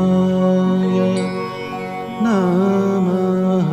સ્વામિનારાયણાય નમઃ.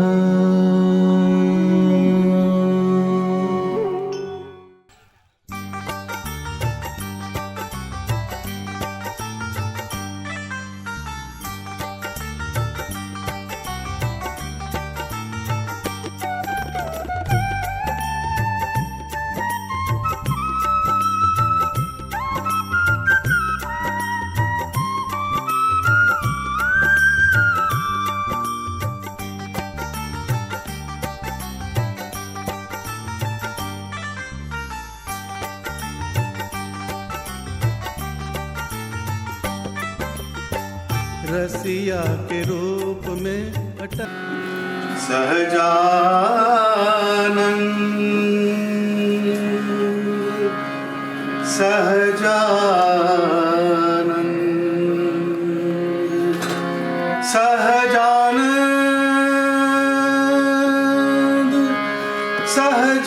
रसिया के रूप में अटल सहजानंद सहजानंद सहजानंद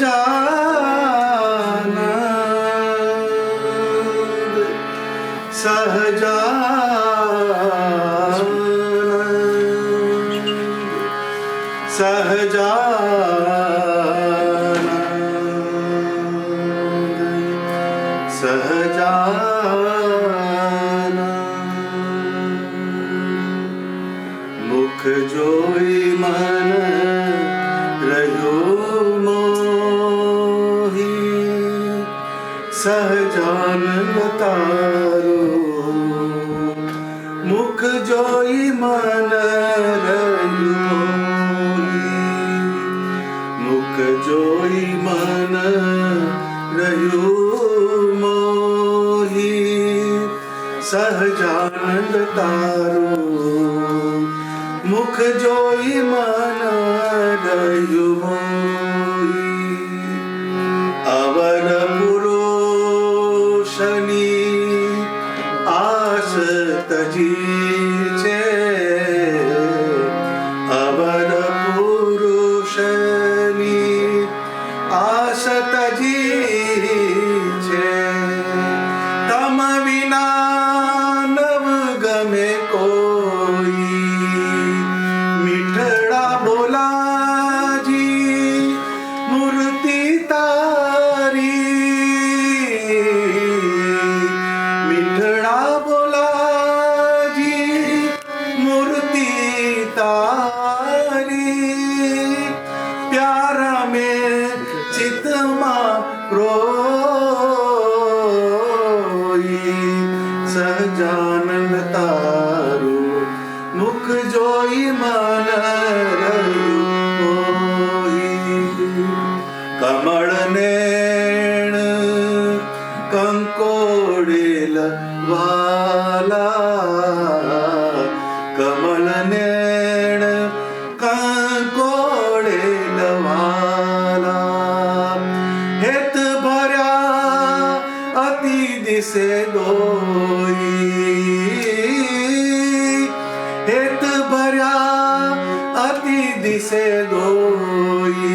सहजानंद सहजानंद सहजानंद सहजानंद मुख जोई मन रयो मोही सहजानंद तारो मुख जोई मन रयो मुख जोई मन रयो मोही सहजानंद तारो मुख जोई मन रयो मोही अवर पुरुषनी आस तजी छे अवर पुरुषनी आस तजी छे तम विना नव गमे कोई मीठड़ा बोलाजी मूर्ति तारी मीठड़ा बोलाजी मूर्ति तारी प्यारा में चित्मा प्रोई सहजानंद तारो मुख जोई मन रयो मोही कमल नैण कंकोड़ेल वाला कमल नैण कंकोड़ेल वाला हेत भर्या अति दिसे दोई हेत भर्या अति दिसे दोई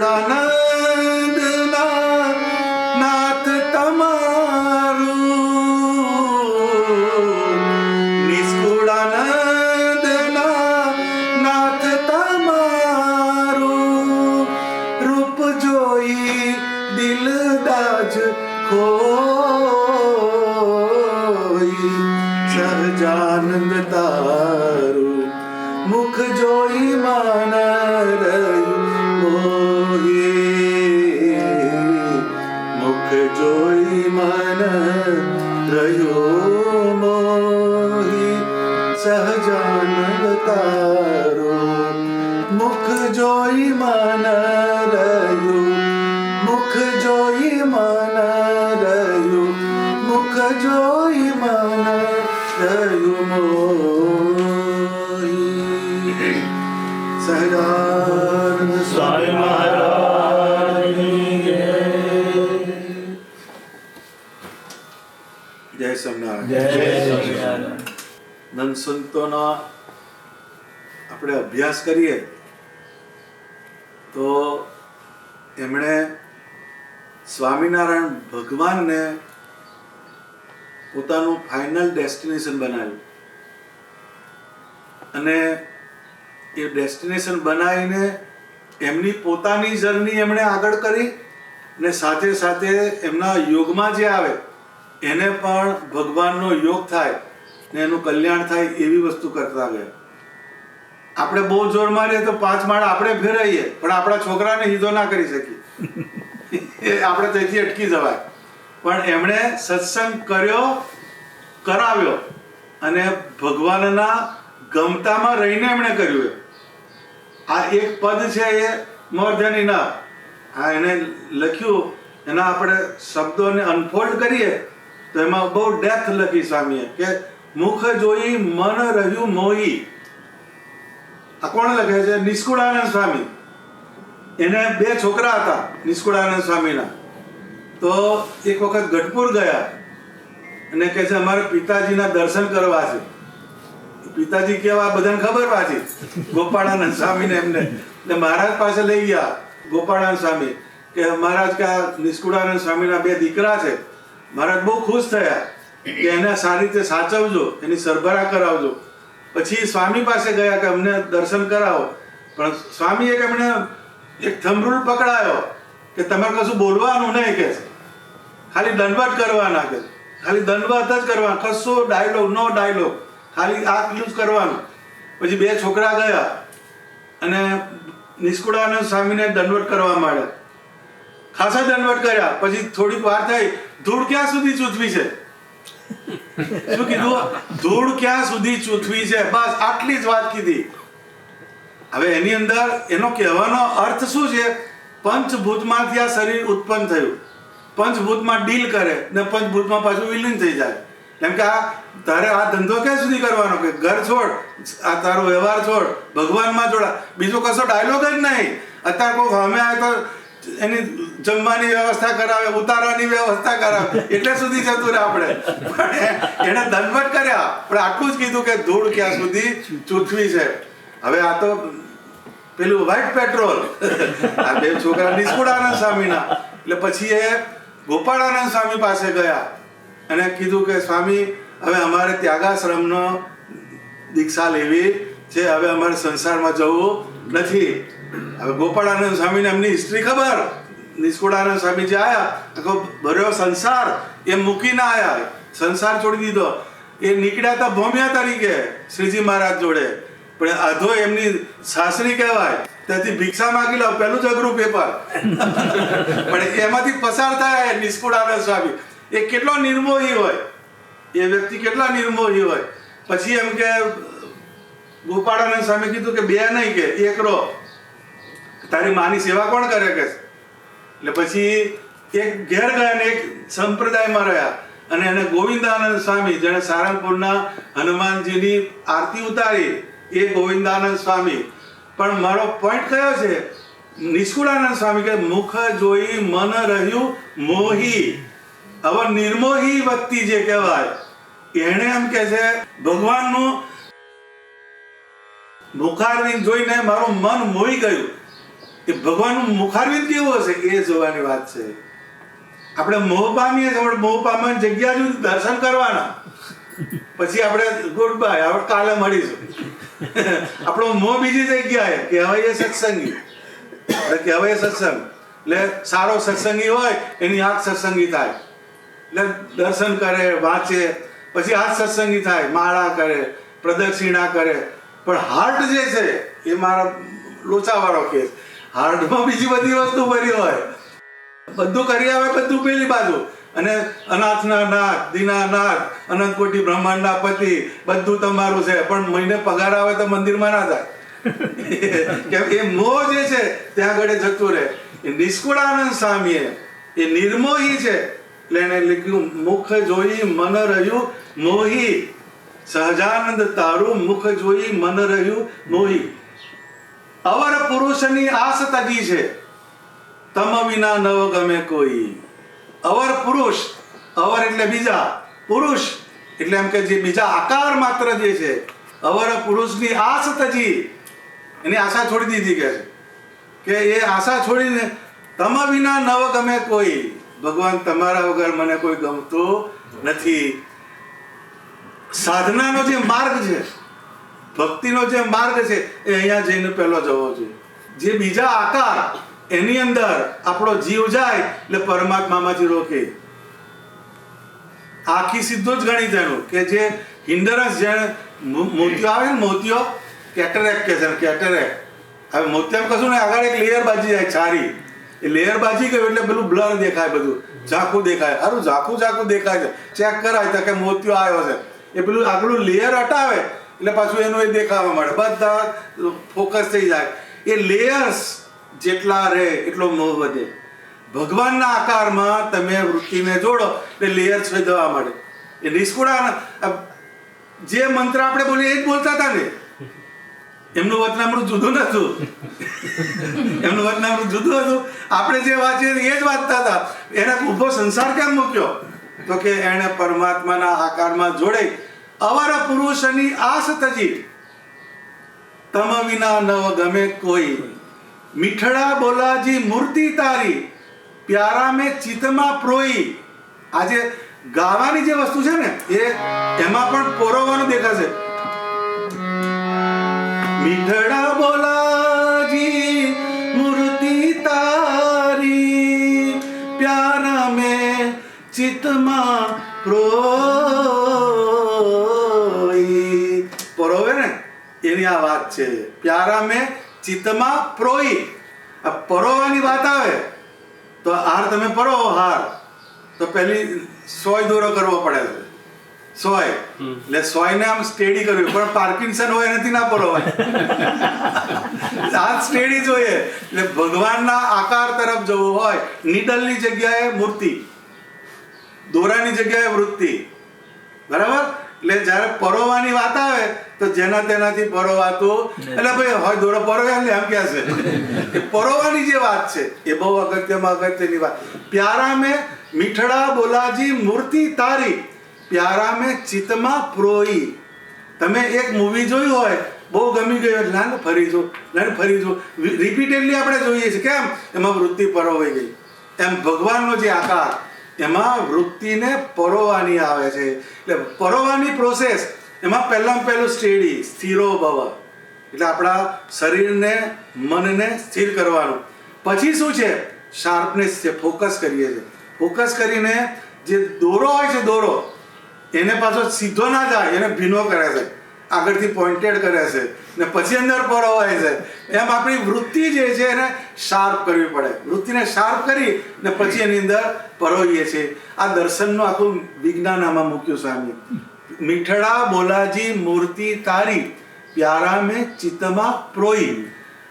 निष्कुळानंद नाथ तमारू निष्कुळानंद नाथ तमारू रूप जोई दिल दाज खोई सहजानंद तारो मुख जोई मन रयो मोही मुख जोई मन रयो मोही सहजानंद तारो मुख जोई मन रयो मुख जोई मन रयो मुख जोई मन रयो मोही सहजानंद स्वामी महाराज जय स्वामिनारायण. નંદ સંતોના આપણે અભ્યાસ કરીએ તો એમણે સ્વામિનારાયણ ભગવાનને પોતાનું ફાઇનલ ડેસ્ટિનેશન બનાવ્યું, અને એ ડેસ્ટિનેશન બનાવીને એમની પોતાની જર્ની એમણે આગળ કરી, ને સાથે સાથે એમના યોગમાં જે આવે એને પણ ભગવાનનો યોગ થાય ને એનું કલ્યાણ થાય એવી વસ્તુ કરતા ગયા. આપણે બહુ જોર મારીએ તો 5 માળ આપણે ફેરવીએ, પણ આપણા છોકરાને સીધો ના કરી શકીએ, આપણે તેથી અટકી જવાય. પણ એમણે સત્સંગ કર્યો, કરાવ્યો, અને ભગવાનના ગમતામાં રહીને એમણે કર્યું. આ એક પદ છે એ મોર ધેન ઇનફ. આ એને લખ્યું, એના આપણે શબ્દોને અનફોલ્ડ કરીએ તો એમાં બહુ ડેપ્થ લખી સ્વામીએ કે મુખ જોઈ મન રહ્યું મોહી. આ કોણ લખે છે? નિષ્કુળાનંદ સ્વામી. એને 2 છોકરા હતા નિષ્કુળાનંદ સ્વામીના. તો એક વખત ગઢપુર ગયા અને કહે છે અમારે પિતાજીના દર્શન કરવા છે. પિતાજી કેવા બધાને ખબર પાછી, ગોપાળાનંદ સ્વામીને એમને એટલે મહારાજ પાસે લઈ ગયા. ગોપાળાનંદ સ્વામી કે મહારાજ કે આ નિષ્કુળાનંદ સ્વામીના 2 દીકરા છે. મહારાજ બહુ ખુશ થયા કે એને સારી રીતે સાચવજો, એની સરભરા કરાવજો. પછી સ્વામી પાસે ગયા કે અમને દર્શન કરાવો. પણ સ્વામીએ કે એમણે એક થંભ રૂલ પકડાયો કે તમારે કશું બોલવાનું નહીં, કે ખાલી દંડવત કરવાના, કે ખાલી દંડવત જ કરવાના, કશો ડાયલોગ, નો ડાયલોગ, ખાલી આટલું જ કરવાનું. પછી 2 છોકરા ગયા અને નિષ્કુળાનંદ સ્વામીને દંડવત કરવા માંડ્યા. ખાસા દંડવત કર્યા. પછી થોડીક વાર થઈ, ધૂળ ક્યાં સુધી ચૂથવી છે? શું કીધું? ધૂળ ક્યાં સુધી ચૂથવી છે? બસ આટલી જ વાત કીધી. હવે એની અંદર એનો કહેવાનો અર્થ શું છે? પંચભૂતમાંથી આ શરીર ઉત્પન્ન થયું, પંચભૂતમાં ડીલ કરે ને પંચભૂતમાં પાછું વિલીન થઈ જાય. કેમ કે આ તારે આ ધંધો ક્યાં સુધી કરવાનો? કે ઘર છોડ, આ તારો વ્યવહાર છોડ, ભગવાનમાં જોડા, બીજો કશો ડાયલોગ જ નહીં. અત્યારે કોઈ સામે આવે તો એની જમવાની વ્યવસ્થા કરાવે, ઉતારવાની વ્યવસ્થા કરાવે, એટલે સુધી જતું રહે આપણે. પણ એને દંડવત કર્યા, પણ આટલું જ કીધું કે ધૂળ ક્યાં સુધી ચૂથવી છે. હવે આ તો પેલું વ્હાઇટ પેટ્રોલ. આ 2 છોકરા નિષ્કુળાનંદ સ્વામીના. એટલે પછી એ ગોપાળાનંદ સ્વામી પાસે ગયા અને કીધું કે સ્વામી હવે અમારે ત્યાગાશ્રમનો દીક્ષા લેવી છે, હવે અમારે સંસારમાં જવું નથી. હવે ગોપાળાનંદ સ્વામીને એમની હિસ્ટ્રી ખબર. નિષ્કુળાનંદ સ્વામી જે આવ્યા, આખો ભર્યો સંસાર એ મૂકીને આવ્યા, સંસાર છોડી દીધો. એ નીકળ્યા હતા ભોમિયા તરીકે શ્રીજી મહારાજ જોડે, પણ આધો એમની સાસરી કહેવાય, ત્યાંથી ભિક્ષા માગી લો, પેલું જ અઘરું પેપર. પણ એમાંથી પસાર થાય નિષ્કુળાનંદ સ્વામી. એ કેટલો નિર્મોહી હોય, એ વ્યક્તિ કેટલા નિર્મોહી હોય. પછી એમ કે ગોપાળાનંદ સ્વામી કીધું કે 2 નહીં, કે 1 રહો, તારી માની સેવા કોણ કરે? કે એટલે પછી એક ઘેર ગયા ને એક સંપ્રદાયમાં રહ્યા. અને એને ગોવિંદાનંદ સ્વામી, જેણે સારંગપુરના હનુમાનજીની આરતી ઉતારી, એ ગોવિંદાનંદ સ્વામી. પણ મારો પોઈન્ટ કયો છે? નિષ્કુળાનંદ સ્વામી કે મુખ જોઈ મન રહ્યું મોહી. હવે નિર્મોહી વ્યક્તિ જે કહેવાય, એને એમ કે છે ભગવાનનું મુખારવિંદ જોઈને મારું મન મોહી ગયું. એ ભગવાનનું મુખારવિંદ કેવું હશે એ જોવાની વાત છે. આપણે મોહ પામીએ છીએ, મોહ પામવાની જગ્યા જ દર્શન કરવાના, પછી આપણે ગુડ બાય, આપણે કાલે મળીશું. આપણો મોહ બીજી જગ્યાએ કહેવાય એ સત્સંગી, કહેવાય સત્સંગ. એટલે સારો સત્સંગી હોય એની આંખ સત્સંગી થાય, એટલે દર્શન કરે, વાંચે, પછી આ સત્સંગી થાય, માળા કરે, પ્રદક્ષિણા કરે. પણ હાર્ટ જે છે એ મારા લોચાવાળો કેસ. હાર્ટમાં બીજી બધી વસ્તુ ભરી હોય, બધું કરી આવે, બધું પેલી બાજુ. અને અનાથના નાથ, દીનાનાથ, અનંત કોટી બ્રહ્માંડના પતિ, બધું તમારું છે, પણ મહિને પગાર આવે તો મંદિરમાં ના થાય. કેમ એ મોહ જે છે ત્યાં આગળ જતું રહે. એ નિષ્કુળાનંદ સ્વામીએ એ નિર્મોહી છે, એટલે એને લખ્યું મુખ જોઈ મન રહ્યું મોહી. સહજાનંદ તારું મુખ જોઈ મન રહ્યું મોહી. અવર પુરુષની આસ તજી છે, તમ વિના નવ ગમે કોઈ. અવર પુરુષ, અવર એટલે બીજા, પુરુષ એટલે એમ કે જે બીજા આકાર માત્ર જે છે, અવર પુરુષની આસ તજી, એની આશા છોડી દીધી કે એ આશા છોડીને તમ વિના નવ ગમે કોઈ. ભગવાન તમારા વગર મને કોઈ ગમતું નથી. સાધનાનો જે માર્ગ છે, ભક્તિનો જે માર્ગ છે, એ અહીંયા જઈને પહેલો જવો જોઈએ. જે બીજા આકાર એની અંદર આપણો જીવ જાય એટલે પરમાત્મામાંથી રોકે. આખી સીધો જ ગણિત એનું કે જે હિન્ડરન્સ જેને મોતિયો આવે ને, મોતિયો કેટરેક્ટ કે છે, કેટરેક્ટ. હવે મોતિયામાં કશું ને આગળ એક લેયર બાજી જાય છારી, એ લેયર બાજી ગયું એટલે પેલું બ્લર દેખાય, બધું ઝાંખું દેખાય. સારું ઝાંખું દેખાય છે, ચેક કરાય તો કે મોતિયો આવ્યો છે. એ પેલું આગળનું લેયર હટાવે એટલે પાછું એનું એ દેખાવા મળે, બધા ફોકસ થઈ જાય. એ લેયર્સ જેટલા રહે એટલો મોહ વધે. ભગવાનના આકારમાં તમે વૃત્તિને જોડો એટલે લેયર છેદવા મળે. એ નિષ્કુળા જે મંત્ર આપણે બોલીએ એ જ બોલતા હતા ને. એમનું વચનામૃત જુદું નતું, એમનું વચનામૃત જુદું હતું. આપણે જે વાંચીએ એ જ વાંચતા હતા. એને ઊભો સંસાર કેમ મૂક્યો? તો કે એણે પરમાત્માના આકારમાં જોડે અવર પુરુષની આસ તજી, તમ વિના નવ ગમે કોઈ. મીઠડા બોલાજી મૂર્તિ તારી, પ્યારા મેં ચિત્તમાં પ્રોઈ. આજે ગાવાની જે વસ્તુ છે ને એ એમાં પણ પોરવવાનું દેખાશે. મીઠડા બોલાજી મૂર્તિ તારી, પ્યારા મેં ચિત્તમાં પ્રોઈ. પરોવે ને એની આ વાત છે. પ્યારા મેં ચિત્તમાં પ્રોઈ. આ પરોવાની વાત આવે તો હાર તમે પરોવો, હાર તો પહેલી સોય દોરો કરવો પડે છે. સોય એટલે સોયને આમ સ્ટેડી કરવી, પણ પાર્કિન્સન હોય એનાથી ના પરોવાય. આ સ્ટેડી જોઈએ. એટલે ભગવાનના આકાર તરફ જવું હોય, નીડલની જગ્યાએ મૂર્તિ, દોરાની જગ્યાએ વૃત્તિ, બરાબર. એટલે જ્યારે પરોવાની વાત આવે તો જેના તેનાથી પરોવાતું, એટલે ભાઈ હોય દોરો પરોવ્યા એટલે એમ ક્યાં છે. એ પરોવાની જે વાત છે એ બહુ અગત્યની વાત. પ્યારા મેં મીઠડા બોલાજી મૂર્તિ તારી, પ્યારા મેં ચિત્તમાં પ્રોઈ. તમે એક મૂવી જોયું હોય, બહુ ગમી ગયું એટલે લાને ફરી જો, રિપીટેડલી આપણે જોઈએ છીએ. કેમ? એમાં વૃત્તિ પરોવાઈ ગઈ. એમ ભગવાનનો જે આકાર એમાં વૃત્તિને પરોવાની આવે છે. એટલે પરોવાની પ્રોસેસ એમાં પહેલું સ્ટેડી, સ્થિરો ભવ. એટલે આપણા શરીરને, મનને સ્થિર કરવાનું. પછી શું છે? શાર્પનેસ છે, ફોકસ કરીએ છીએ. ફોકસ કરીને જે દોરો હોય છે, દોરો એને પાછો સીધો ના જાય, એને ભીનો કરે છે, આગળથી પોઇન્ટેડ કરે છે ને પછી અંદર પરોવાય છે. એમ આપણી વૃત્તિ જે છે એને શાર્પ કરવી પડે. વૃત્તિને શાર્પ કરી ને પછી એની અંદર પરોવીએ છીએ. આ દર્શનનું આખું વિજ્ઞાન આમાં મૂક્યું સ્વામી. મીઠડા બોલાજી મૂર્તિ તારી, પ્યારા મેં ચિત્તમાં પ્રોઈ.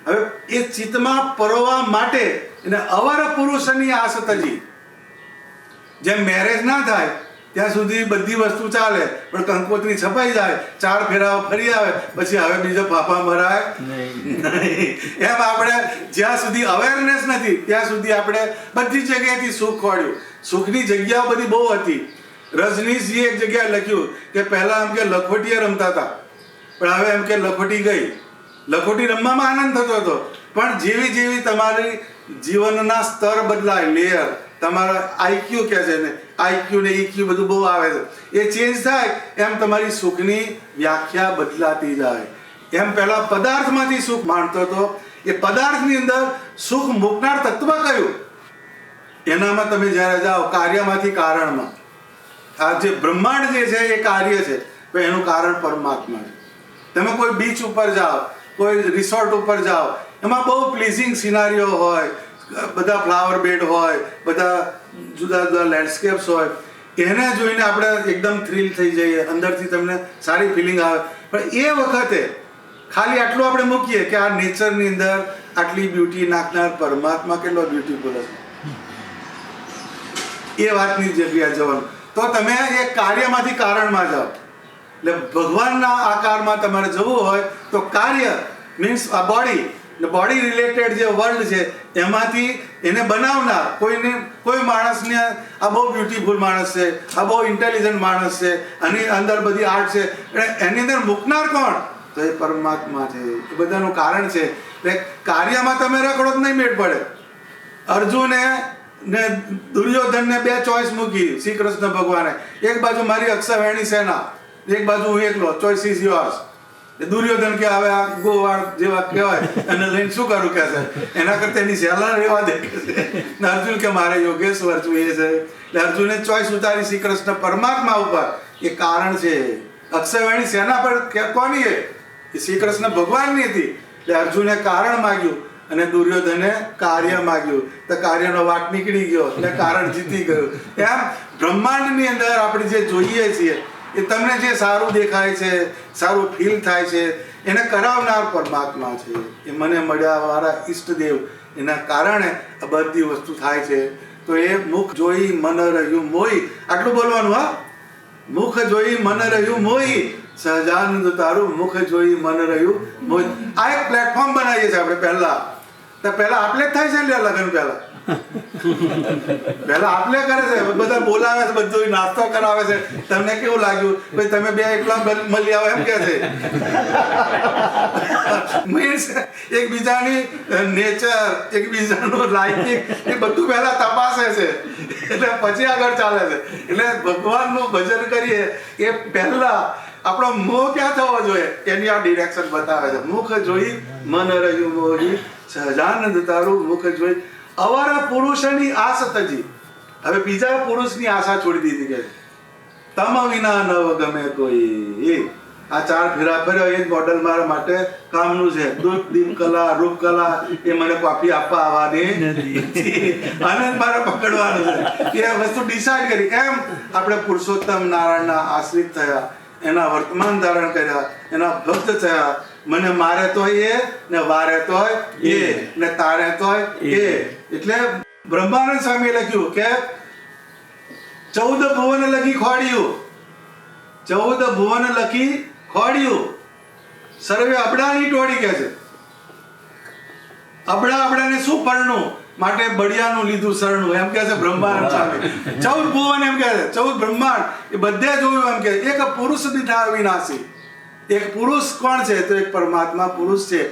હવે એ ચિત્તમાં પરોવા માટે એને અવર પુરુષની આસ તજી. જેમ મેરેજ ના થાય ત્યાં સુધી બધી વસ્તુ ચાલે, પણ કંકોત્રી છપાઈ જાય, 4 ફેરા ફરી આવે, પછી હવે બીજો ફાફા મરાય નહીં. એમ આપણે જ્યાં સુધી અવેરનેસ નથી ત્યાં સુધી આપણે બધી જગ્યાએથી સુખ ખોળ્યું. સુખની જગ્યાઓ બધી બહુ હતી. રજનીશજીએ એક જગ્યાએ લખ્યું કે પહેલા એમ કે લખોટીએ રમતા હતા, પણ હવે એમ કે લખોટી ગઈ. લખોટી રમવામાં આનંદ થતો હતો, પણ જેવી જેવી તમારી જીવનના સ્તર બદલાય, લેયર, તમારા આઈક્યુ કહે છે ને, આઈક્યુ ને ઈક્યુ બધું બહુ આવે છે, એ ચેન્જ થાય એમ તમારી સુખની વ્યાખ્યા બદલાતી જાય. એમ પહેલા પદાર્થમાંથી સુખ માણતો હતો, એ પદાર્થની અંદર સુખ મૂકનાર તત્વ કયું? એનામાં તમે જ્યારે જાઓ કાર્યમાંથી કારણમાં, આ જે બ્રહ્માંડ જે છે એ કાર્ય છે, એનું કારણ પરમાત્મા છે. તમે કોઈ બીચ ઉપર જાઓ, કોઈ રિસોર્ટ ઉપર જાઓ, એમાં બહુ પ્લીઝિંગ સિનારીઓ હોય, બધા ફ્લાવર બેડ હોય, બધા જુદા જુદા લેન્ડસ્કેપ્સ હોય. એને જોઈને આપણે એકદમ થ્રિલ થઈ જઈએ, અંદરથી તમને સારી ફિલિંગ આવે. પણ એ વખતે ખાલી આટલું આપણે મૂકીએ કે આ નેચરની અંદર આટલી બ્યુટી નાખનાર પરમાત્મા કેટલો બ્યુટીફુલ હશે, એ વાતની જગ્યાએ જવાનું. તો તમે એ કાર્યમાંથી કારણમાં જાઓ. એટલે ભગવાનના આકારમાં તમારે જવું હોય તો કાર્ય મીન્સ આ બોડી, બોડી રિલેટેડ જે વર્લ્ડ છે એમાંથી એને બનાવનાર કોઈ માણસને આ બહુ બ્યુટીફુલ માણસ છે, આ બહુ ઇન્ટેલિજન્ટ માણસ છે, આની અંદર બધી આર્ટ છે, એની અંદર મૂકનાર કોણ? તો એ પરમાત્મા છે. એ બધાનું કારણ છે. એટલે કાર્યમાં તમે રખડો જ નહીં મેળ પડે. અર્જુને ને દુર્યોધનને 2 ચોઈસ મૂકી શ્રી કૃષ્ણ ભગવાને. એક બાજુ મારી અક્ષયવાણી સેના, એક બાજુ હું એકલો, ચોઈસ ઇઝ યોર્સ. દુર્યોધન કે હવે આ ગોવાળ જેવા કહેવાય એને લઈને શું કરું કે છે, એના કરતા એની સેલા રહેવા દે છે. અર્જુન કે મારે યોગેશ્વર જોઈએ છે. એટલે અર્જુને ચોઈસ ઉતારી શ્રી કૃષ્ણ પરમાત્મા ઉપર. એ કારણ છે. અક્ષયવાણી સેના પર કોની એ શ્રી કૃષ્ણ ભગવાનની હતી. એટલે અર્જુને કારણ માગ્યું અને દુર્યોધને કાર્ય માગ્યું, તો કાર્યનો વાટ નીકળી ગયો એટલે કારણ જીતી ગયું. એમ બ્રહ્માંડની અંદર આપણે જે જોઈએ છીએ એ તમને જે સારું દેખાય છે, સારું ફીલ થાય છે, એને કરાવનાર પરમાત્મા છે. એ મને મળ્યા મારા ઈષ્ટદેવ, એના કારણે આ બધી વસ્તુ થાય છે. તો એ મુખ જોઈ મન રહ્યું મોહી, આટલું બોલવાનું. હા, મુખ જોઈ મન રહ્યું મોહી, સહજાનંદ તારું મુખ જોઈ મન રહ્યું મોહી. આ એક પ્લેટફોર્મ બનાવીએ છીએ આપણે. પહેલા આપણે જ થાય છે ને લગ્ન પહેલા આપણે કરે છે, બધા બોલાવે છે, બધું નાસ્તો કરાવે છે. તમને કેવું લાગ્યું ભાઈ તમે 2 એકલા મળી આવો એમ કે છે. મીન્સ એકબીજાની નેચર, એકબીજાનું લાઇકિંગ એ બધું પહેલા તપાસે છે, એટલે પછી આગળ ચાલે છે. એટલે ભગવાનનું ભજન કરીએ એ પહેલા આપણો મોહ ક્યાં થવો જોઈએ એની આ ડિરેક્શન બતાવે છે. મુખ જોઈ મન રહ્યું મોહી, સહજાનંદ તારું મુખ જોઈ અવારા પુરુષની આસ તજી. હવે બીજા પુરુષની આશા છોડી દીધી કે તમ વિના નવ ગમે કોઈ. આ 4 ફેરા ફર્યો એ જ મોડલ મારા માટે કામનું છે. દૂધ દીપ કલા રૂપ કલા એ મને કોપી આપવા આવવાની અને મારે પકડવાનું છે. એ વસ્તુ ડિસાઈડ કરી. એમ આપણે પુરુષોત્તમ નારાયણના આશ્રિત થયા, એના વર્તમાન ધારણ કર્યા, એના ભક્ત થયા. મને મારે તોય એ ને વારે તોય એ ને તારે તોય એ. એટલે બ્રહ્માનંદ સ્વામીએ લખ્યું કે 14 ભુવન લખી ખોડ્યું, 14 ભુવન લખી ખોડ્યું, સર્વે અબડાની ટોળી કે છે. અબડાને શું પરણું માટે બળિયાનું લીધું શરણું એમ કે છે બ્રહ્માનંદ સ્વામી. 14 ભુવન એમ કે છે, 14 બ્રહ્માંડ એ બધે જોયું એમ કે એક પુરુષ દીઠા વિનાશી. એક પુરુષ કોણ છે? તો એક પરમાત્મા પુરુષ છે.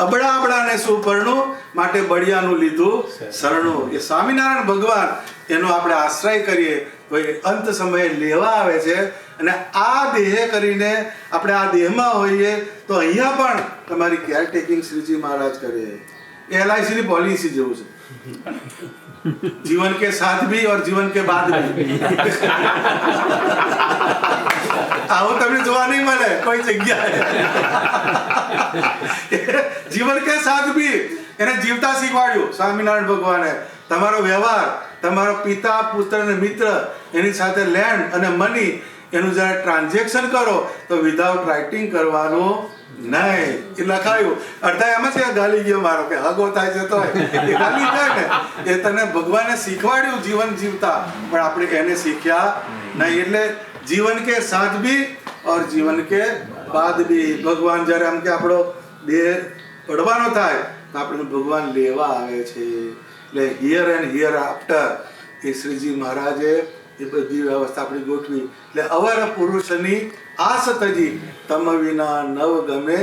અબડાને શું પરણું માટે બળિયાનું લીધું શરણું. એ સ્વામિનારાયણ ભગવાન, એનો આપણે આશ્રય કરીએ તો એ અંત સમયે લેવા આવે છે. અને આ દેહ કરીને આપણે આ દેહમાં હોઈએ તો અહીંયા પણ તમારી કેરટેકિંગ શ્રીજી મહારાજ કરે. એ LIC ની પોલિસી જેવું છે. जीवन के साथ भी और जीवन के बाद भी. આવું તમને જોવા નહીં મળે કોઈ જગ્યાએ. જીવન કે સાથ ભી એને જીવતા શીખવાડ્યું સ્વામિનારાયણ ભગવાને. તમારો વ્યવહાર, તમારો પિતા પુત્ર અને મિત્ર એની સાથે લેન્ડ અને મની એનું જ્યારે ટ્રાન્ઝેક્શન કરો તો વિધાઉટ રાઇટિંગ કરવાનું નહીં. એ લખાયું. અડધા એમ જ ગાલી ગયો મારો કે હગો થાય છે તો એ ગાલી જાય ને. એ તને ભગવાને શીખવાડ્યું જીવન જીવતા, પણ આપણે એને શીખ્યા નહીં. એટલે जीवन के साथ भी और जीवन के बाद भी भगवान જ્યારે આમ કે આપણો દેહ પડવાનો થાય તો આપણે ભગવાન લેવા આવે છે. એટલે હિયર એન્ડ હિયર આફ્ટર એ શ્રીજી મહારાજે એ બધી વ્યવસ્થા આપણી ગોઠવી. એટલે અવર પુરુષની આસ તજી તમ વિના નવ ગમે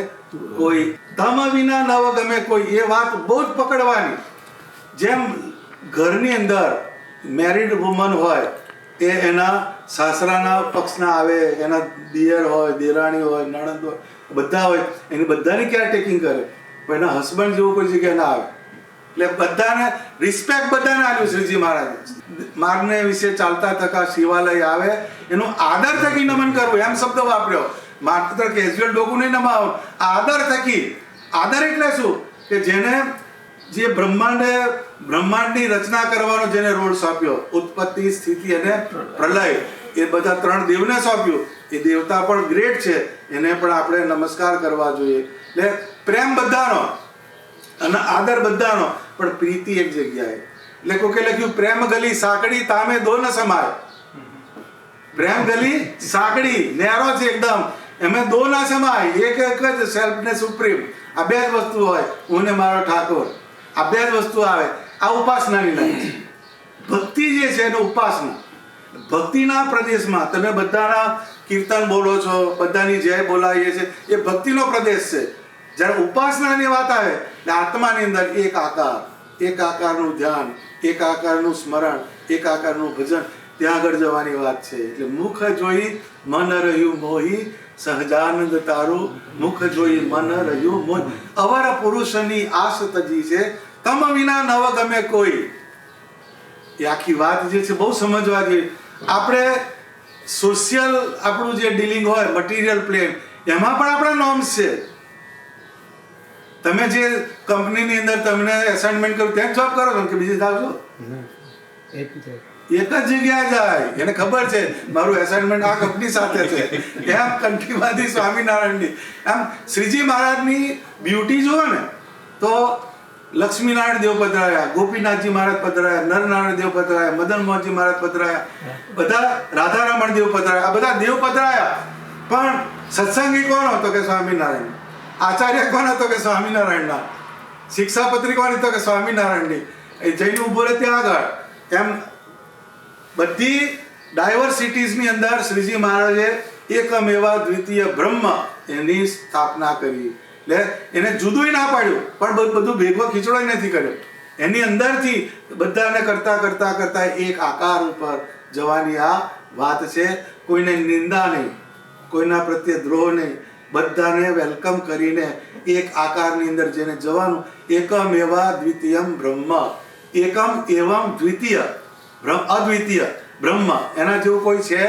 કોઈ. તમ વિના નવ ગમે કોઈ એ વાત બહુ જ પકડવાની. જેમ ઘરની અંદર મેરિડ વુમન હોય એ એના સાસરાના પક્ષના આવે, એના દિયર હોય, દેરાણી હોય, નણંદ હોય, બધા હોય, એની બધાની કેરટેકિંગ કરે. પણ એના હસબન્ડ જેવું કોઈ જગ્યાએ ના આવે. એટલે બધાને રિસ્પેક્ટ બધાને આપ્યું શ્રીજી મહારાજે. માર્ગને વિશે ચાલતા થકા શિવાલય આવે એનું આદર થકી નમન કરવું એમ શબ્દ વાપર્યો. માત્ર કેઝ્યુઅલ ડોકું નહીં નમાવું, આદર થકી. આદર એટલે શું? કે જેને જે બ્રહ્માંડની રચના કરવાનો જેને રોલ સોંપ્યો, ઉત્પત્તિ, સ્થિતિ અને પ્રલય, એ બધા 3 દેવને સોંપ્યું. એ દેવતા પણ ગ્રેટ છે, એને પણ આપણે નમસ્કાર કરવા જોઈએ. એટલે પ્રેમ બધાનો અને આદર બધાનો, પણ પ્રીતિ એક જગ્યાએ. એટલે કોકે લખ્યું પ્રેમ ગલી સાંકડી તામે દો ન સમાય. પ્રેમ ગલી સાંકડી નેરો છે એકદમ, એમાં 2 ના સમાય. એક જ સેલ્ફ ને સુપ્રીમ. આ 2 જ વસ્તુ હોય, હું ને મારો ઠાકોર. આ 2 જ વસ્તુ આવે. આ ઉપાસનાની લાઈન. ભક્તિ જે છે એનો ઉપાસના. ભક્તિના પ્રદેશમાં તમે બધાના કીર્તન બોલો છો, બધાની જય બોલાવીએ છે, એ ભક્તિનો પ્રદેશ છે. જ્યારે ઉપાસનાની વાત આવે એટલે આત્માની અંદર એક આકાર, એક આકારનું ધ્યાન, એક આકારનું સ્મરણ, એક આકારનું ભજન, ત્યાં આગળ જવાની વાત છે. એટલે મુખ જોઈ મન રહ્યું મોહી, સહજાનંદ તારું મુખ જોઈ મન રહ્યું મોહી. અવર પુરુષની આસ તજી છે, તમ વિના નવ ગમે કોઈ. એ આખી વાત જે છે બહુ સમજવા જેવી. આપણે સોશિયલ આપણું જે ડીલિંગ હોય, મટીરિયલ પ્લેન, એમાં પણ આપણા નોર્મ્સ છે. તમે જે કંપનીની અંદર તમને એસાઇનમેન્ટ કર્યું ત્યાં જોબ કરો છો કે બીજી જાવ છો? એક જ જગ્યાએ જાય. એને ખબર છે મારું એસાઇનમેન્ટ આ કંપની સાથે છે. એમ કંઠીમાંથી સ્વામિનારાયણની, એમ શ્રીજી મહારાજની બ્યુટી જુઓ ને તો લક્ષ્મીનારાયણ દેવ પધરાયા, ગોપીનાથજી મહારાજ પધરાયા, નરનારાયણ દેવ પધરાયા, મદન મોહનજી મહારાજ પધરાયા, બધા રાધારમણ દેવ પધરાયા, આ બધા દેવ પધરાયા. પણ સત્સંગી કોણ હતો કે સ્વામિનારાયણ. આચાર્ય કોણ હતો કે સ્વામિનારાયણના. શિક્ષાપત્રી કોણ હતો કે સ્વામિનારાયણની. એ જઈને ઉભો રહે ત્યાં આગળ. એમ બધી ડાયવર્સિટીઝની અંદર શ્રીજી મહારાજે એકમ એવા દ્વિતીય બ્રહ્મ એની સ્થાપના કરી. એટલે એને જુદું ના પાડ્યું, પણ બધું ભેગો ખીચડો નથી કર્યો. એની અંદરથી બધાને કરતા કરતા કરતા એક આકાર ઉપર જવાની આ વાત છે. કોઈને નિંદા નહીં, કોઈના પ્રત્યે દ્રોહ નહીં, બધાને વેલકમ કરીને એક આકારની અંદર જેને જવાનું. એકમ એવા દ્વિતીયમ બ્રહ્મ, એકમ એવમ દ્વિતીય અદ્વિતીય બ્રહ્મ, એના જેવું કોઈ છે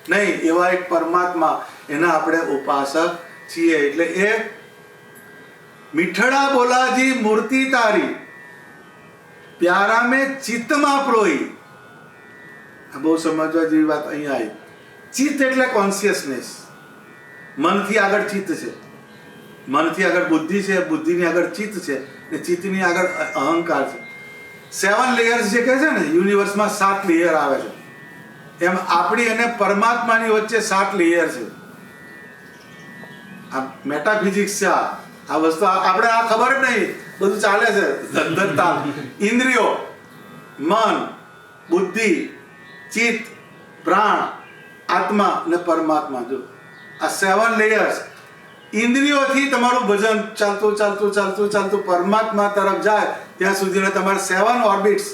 નહીં. એવા એક પરમાત્મા, એના આપણે ઉપાસક છીએ. એટલે એ મીઠડા બોલાજી મૂર્તિ તારી, પ્યારા મેં ચિત્તમાં પ્રોઈ. આ બહુ સમજવા જેવી વાત અહીંયા આવી. ચિત્ત એટલે કોન્શિયસનેસ. મનથી આગળ ચિત્ત છે, મનથી આગળ બુદ્ધિ છે, બુદ્ધિની આગળ ચિત્ત છે, ને ચિત્તની આગળ અહંકાર છે. 7 લેયર્સ જે કહે છે ને, યુનિવર્સમાં 7 લેયર આવે છે, એમ આપણી અને પરમાત્માની વચ્ચે 7 લેયર છે. આ મેટાફિઝિક્સ છે. આ વસ્તુ આપણે આ ખબર જ નહીં, બધું ચાલે છે ધંધતા. ઇન્દ્રિયો, મન, બુદ્ધિ, ચિત્ત, પ્રાણ, આત્મા અને પરમાત્મા. જો આ 7 લેયર્સ. ઇન્દ્રિયોથી તમારું ભજન ચાલતું ચાલતું ચાલતું ચાલતું પરમાત્મા તરફ જાય ત્યાં સુધીના તમારે 7 ઓર્બિટ્સ,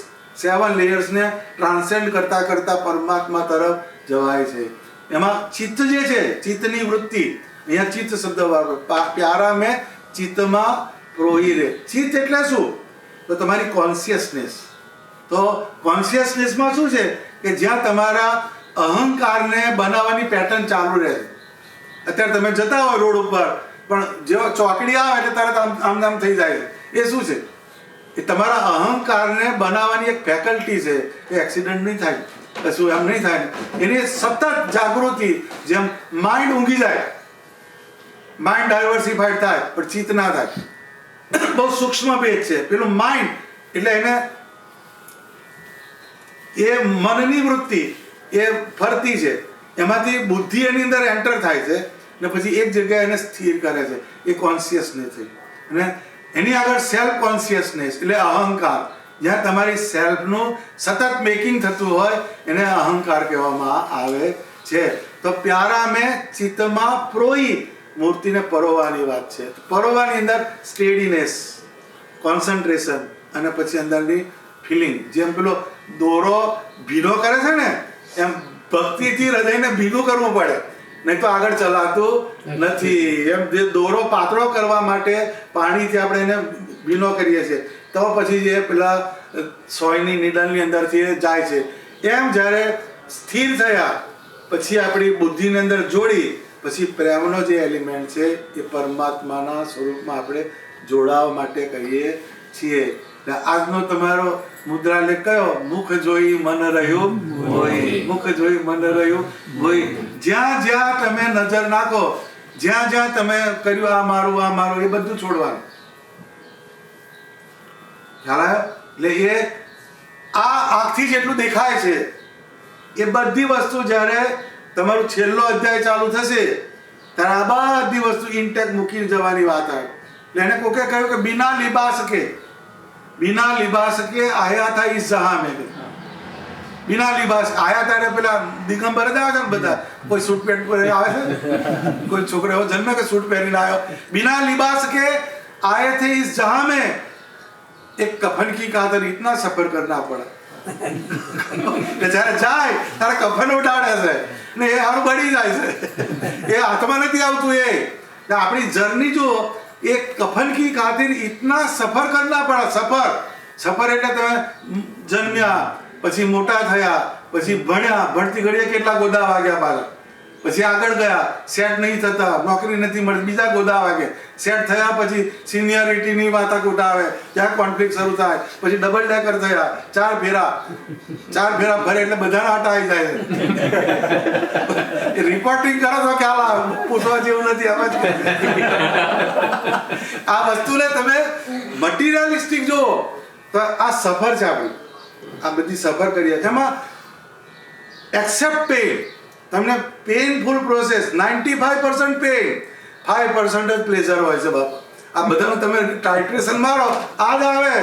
7 લેયર્સને ટ્રાન્સેન્ડ કરતા કરતા પરમાત્મા તરફ જવાય છે. એમાં ચિત્ત જે છે, ચિત્તની વૃત્તિ, અહીંયા ચિત્ત શબ્દ વાપરો. પ્યારા મેં ચિત્તમાં પ્રોહી રે. ચિત્ત એટલે શું? તો તમારી કોન્શિયસનેસ. તો કોન્શિયસનેસમાં શું છે કે જ્યાં તમારા અહંકારને બનાવવાની પેટર્ન ચાલુ રહે છે. અત્યારે તમે જતા હોય રોડ ઉપર, પણ જેવો ચોકડી આવે એટલે તરત આમ આમ થઈ જાય છે. એ શું છે? એ તમારા અહંકારને બનાવવાની એક ફેકલ્ટી છે. એ એક્સિડન્ટ નહીં થાય, કશું એમ નહીં થાય. એની સતત જાગૃતિ. જેમ માઇન્ડ ઊંઘી જાય, માઇન્ડ ડાયવર્સિફાઈડ થાય, પણ ચિત્ત ના થાય. બહુ સૂક્ષ્મ ભેદ છે. પેલું માઇન્ડ એટલે એને એ મનની વૃત્તિ એ ફરતી છે, એમાંથી બુદ્ધિ એની અંદર એન્ટર થાય છે ને પછી એક જગ્યાએ એને સ્થિર કરે છે. એ કોન્શિયસનેસ થઈ. અને એની આગળ સેલ્ફ કોન્શિયસનેસ એટલે અહંકાર. જ્યાં તમારી સેલ્ફનું સતત મેકિંગ થતું હોય એને અહંકાર કહેવામાં આવે છે. તો પ્યારા મેં ચિત્તમાં પ્રોઈ, મૂર્તિને પરોવાની વાત છે. પરોવાની અંદર સ્ટેડીનેસ, કોન્સન્ટ્રેશન અને પછી અંદરની ફિલિંગ. જેમ પેલો દોરો ભીનો કરે છે ને, એમ ભક્તિથી હૃદયને ભીનું કરવું પડે, નહીં તો આગળ ચલાતું નથી. એમ જે દોરો પાતળો કરવા માટે પાણીથી આપણે એને ભીનો કરીએ છીએ, તો પછી જે પેલા સોયની નીડલની અંદરથી જાય છે. એમ જ્યારે સ્થિર થયા પછી આપણી બુદ્ધિની અંદર જોડી, પછી પ્રેમનો જે એલિમેન્ટ છે એ પરમાત્માના સ્વરૂપમાં આપણે જોડાવા માટે કહીએ છીએ. આજનો તમારો મુદ્રાલેખ કયો? મુખ જોઈ મન રહ્યું મોહી. મુખ જોઈ મન રહ્યું મોહી. જ્યાં જ્યાં તમે નજર નાખો, જ્યાં જ્યાં તમે કર્યું આ મારું આ મારું, એ બધું છોડવાનું. ખ્યાલ આવ્યો? એટલે એ આ આંખથી જેટલું દેખાય છે એ બધી વસ્તુ જ્યારે તમારું છેલ્લો અધ્યાય ચાલુ થશે ત્યારે આ બધી વસ્તુ ઇન્ટેક મૂકીને જવાની વાત આવે. એટલે એને કોકે કહ્યું કે બિના લિબાસ કે, બિના લિબાસ કે આયા થા ઇસ જહાં મેં. બિના લિબાસ આયા તારે પેલા દિગંબર જ આવે છે ને બધા, કોઈ સૂટ પેન્ટ પર આવે છે, કોઈ છોકરો એવો જન્મે કે સૂટ પહેરીને આવ્યો. બિના લિબાસ કે આયે થે ઇસ જહાં મેં, एक कफन की खातर इतना सफर करना पड़ा જ્યારે જાય ત્યારે કફન ઉડાડે છે ને એ હારું બળી જાય છે, એ હાથમાં નથી આવતું. એ આપણી જર્ની જો એક કફન કી ખાतिर इतना સફર કરના પડા. સફર એટલે તમે જન્મ્યા, પછી મોટા થયા, પછી ભણ્યા, ભણતી ઘડીએ કેટલા ગોદા વાગ્યા પાછા, પછી આગળ ગયા, સેટ નહીં થતા, નોકરી નથી મળતી, બીજા ગોદા વાગે, સેટ થયા પછી સિનિયરિટીની માથાકૂટ આવે, ત્યાં કોન્ફ્લિક્ટ શરૂ થાય, પછી ડબલ ડેકર થયા, 4 ફેરા ભરે એટલે બધાના આટા આવી જાય. રિપોર્ટિંગ કરો તો ખ્યાલ આવે, પૂછવા જેવું નથી. આ વસ્તુને તમે મટીરિયલિસ્ટિક જુઓ તો આ સફર છે આપણી. આ બધી સફર કરીએ એમાં એક્સેપ્ટ પેઇન. તમને પેઇનફુલ પ્રોસેસ, 95% પેઇન, 5% જ પ્લેઝર હોય છે બાપા. આ બધાનું તમે ટાઇટ્રેશન મારો આ જ આવે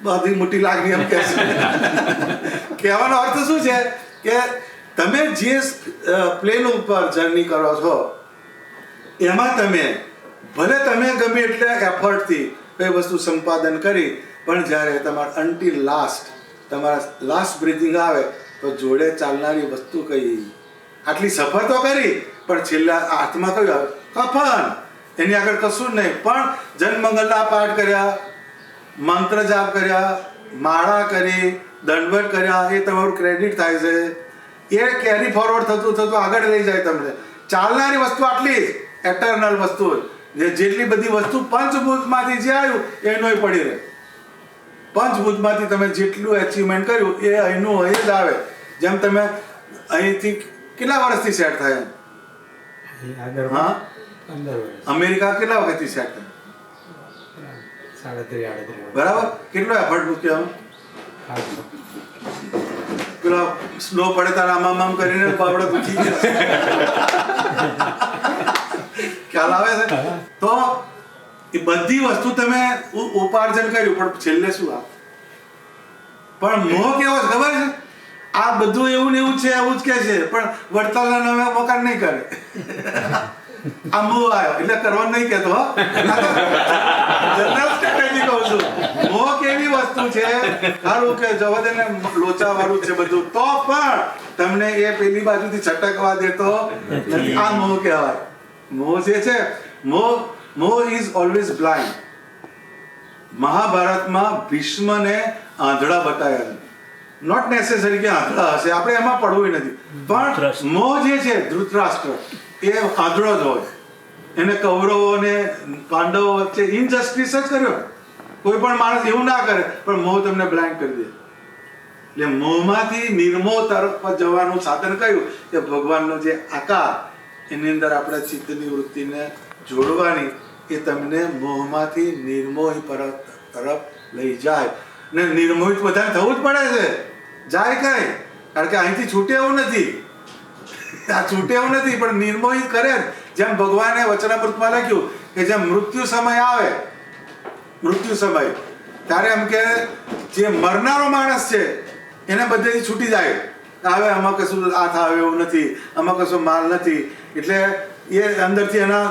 બધી મોટી લાગણી એમ કહે છે. કહેવાનો અર્થ શું છે કે તમે જે પ્લેન ઉપર જર્ની કરો છો એમાં તમે ભલે તમે ગમે એટલે એફર્ટથી કઈ વસ્તુ સંપાદન કરી, પણ જ્યારે તમારા અનટિલ લાસ્ટ તમારા લાસ્ટ બ્રીથિંગ આવે તો જોડે ચાલનારી વસ્તુ કઈ. આટલી સફર તો કરી પણ છેલ્લા હાથમાં કયું આવે? કફન. એની આગળ કશું જ નહીં. પણ જનમંગલના પાઠ કર્યા, મંત્ર જાપ કર્યા, માળા કરી, દંડવત કર્યા, એ તમારું ક્રેડિટ થાય છે. એ કેરી ફોરવર્ડ થતું આગળ લઈ જાય તમને. ચાલનારી વસ્તુ આટલી એટર્નલ વસ્તુ, જેટલી બધી વસ્તુ પંચભૂતમાંથી જે આવ્યું એનો પડી રહે. પંચભૂતમાંથી તમે જેટલું એચિવમેન્ટ કર્યું એ અહીંનું અહીં જ આવે. જેમ તમે અહીંથી કેટલા વર્ષથી સેટ થયા? હા, અમેરિકા કેટલા વખતથી સેટ થયા? 37 બરાબર. કેટલો એફર્ટ મૂક્યો? પેલો સ્નો પડે તારે આમ કરીને પાવડો દુખી ગયા. ખ્યાલ આવે છે? તો એ બધી વસ્તુ તમે ઉપાર્જન કર્યું, પણ છેલ્લે શું આ? પણ મોહ કેવો છે ખબર છે? આ બધું એવું ને એવું છે, એવું જ કે છે, પણ વડતાલના નામે મકાન નહીં કરે. આ મોહ આવ્યો એટલે કરવાનું નહીં કહેતો. જનરલ સ્ટ્રેટેજી કહું છું. મોહ કેવી વસ્તુ છે, સારું કે જવા દે ને, લોચા વાળું છે બધું, તો પણ તમને એ પેલી બાજુથી છટકવા દેતો નથી. આ મોહ કહેવાય. મોહ જે છે, મોહ ઇઝ ઓલવેઝ બ્લાઇન્ડ. મહાભારતમાં ભીષ્મને આંધળા બતાવ્યા. નોટ નેસેસરી કે આંધળા હશે, આપણે એમાં પડવું નથી, પણ મોહ જે છે ધૃતરાષ્ટ્ર એ આંધળો જ હોય. એને કૌરવો અને પાંડવો વચ્ચે ઇનજસ્ટિસ જ કર્યો. કોઈ પણ માણસ એવું ના કરે, પણ મોહ તમને બ્લાઇન્ડ કરી દે. એટલે મોહમાંથી નિર્મોહ તરફ જવાનું સાધન કયું કે ભગવાનનો જે આકાર, એની અંદર આપણા ચિત્તની વૃત્તિને જોડવાની, એ તમને મોહમાંથી નિર્મોહી તરફ લઈ જાય. ને નિર્મોહિત બધાને થવું જ પડે છે. જાય કઈ, કારણ કે અહીંથી છૂટે એવું નથી. આ છૂટે એવું નથી, પણ નિર્મોહિત કરે જ. જેમ ભગવાને વચનામૃતમાં લખ્યું કે જેમ મૃત્યુ સમય આવે, મૃત્યુ સમય ત્યારે એમ કે જે મરનારો માણસ છે એને બધેથી છૂટી જાય. હવે આમાં કશું આ થાય એવું નથી, આમાં કશો માલ નથી, એટલે એ અંદરથી એના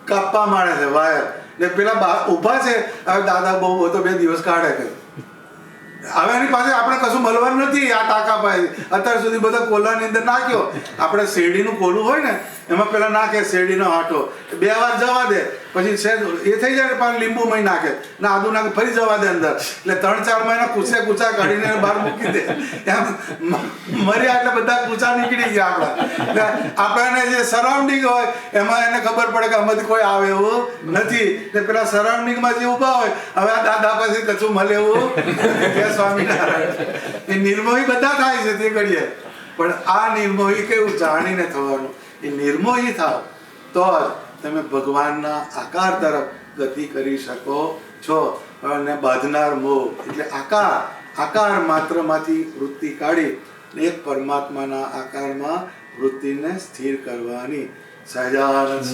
કાપવા માંડે છે વાયર. ને પેલા ઊભા છે, હવે દાદા બહુ તો 2 દિવસ કાઢે કરે. હવે એની પાસે આપણે કશું મળવાનું નથી. આ ટાંકા પાસે અત્યાર સુધી બધા કોલાની અંદર નાખ્યો. આપણે શેરડીનું કોલું હોય ને એમાં પેલા નાખે શેરડીનો આટો, 2 વાર જવા દે, પછી એ થઈ જાય, પાછું લીંબુ મહી નાખે ને આદુ નાખે, ફરી જવા દે અંદર. એટલે 3-4 મહિના કૂચા કાઢીને બહાર મૂકી દે. એમ મર્યા એટલે બધા કૂચા નીકળી ગયા આપણા. એટલે આપણને જે સરાઉન્ડિંગ હોય એમાં એને ખબર પડે કે આમાંથી કોઈ આવે એવું નથી. ને પેલા સરાઉન્ડિંગમાં જે ઊભા હોય, હવે આ દાદા પાસે કશું મળે એવું સ્વામિનારાયણ. એ નિર્મોહી બધા થાય છે તે કરીએ, પણ આ નિર્મોહી કેવું જાણીને થવાનું. એ નિર્મોહી થાવ તો જ તમે ભગવાનના આકાર તરફ ગતિ કરી શકો છો. અને બાંધનાર મોહ એટલે આકાર માત્રમાંથી વૃત્તિ કાઢી એક પરમાત્માના આકારમાં વૃત્તિને સ્થિર કરવાની. સહજાનંદ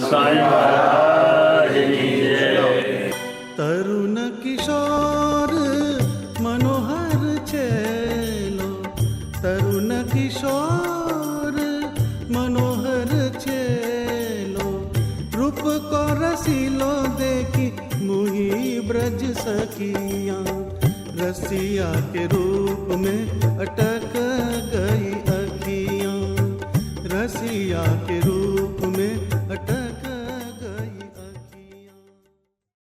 તરુણ કિશોર મનોહર છેલો, તરુણ કિશોર મનોહર છેલો, રૂપ કો રસીલો દેખી મુહી ब्रज सखियाँ रसिया के रूप में अटक गई अखियाँ रसिया के रूप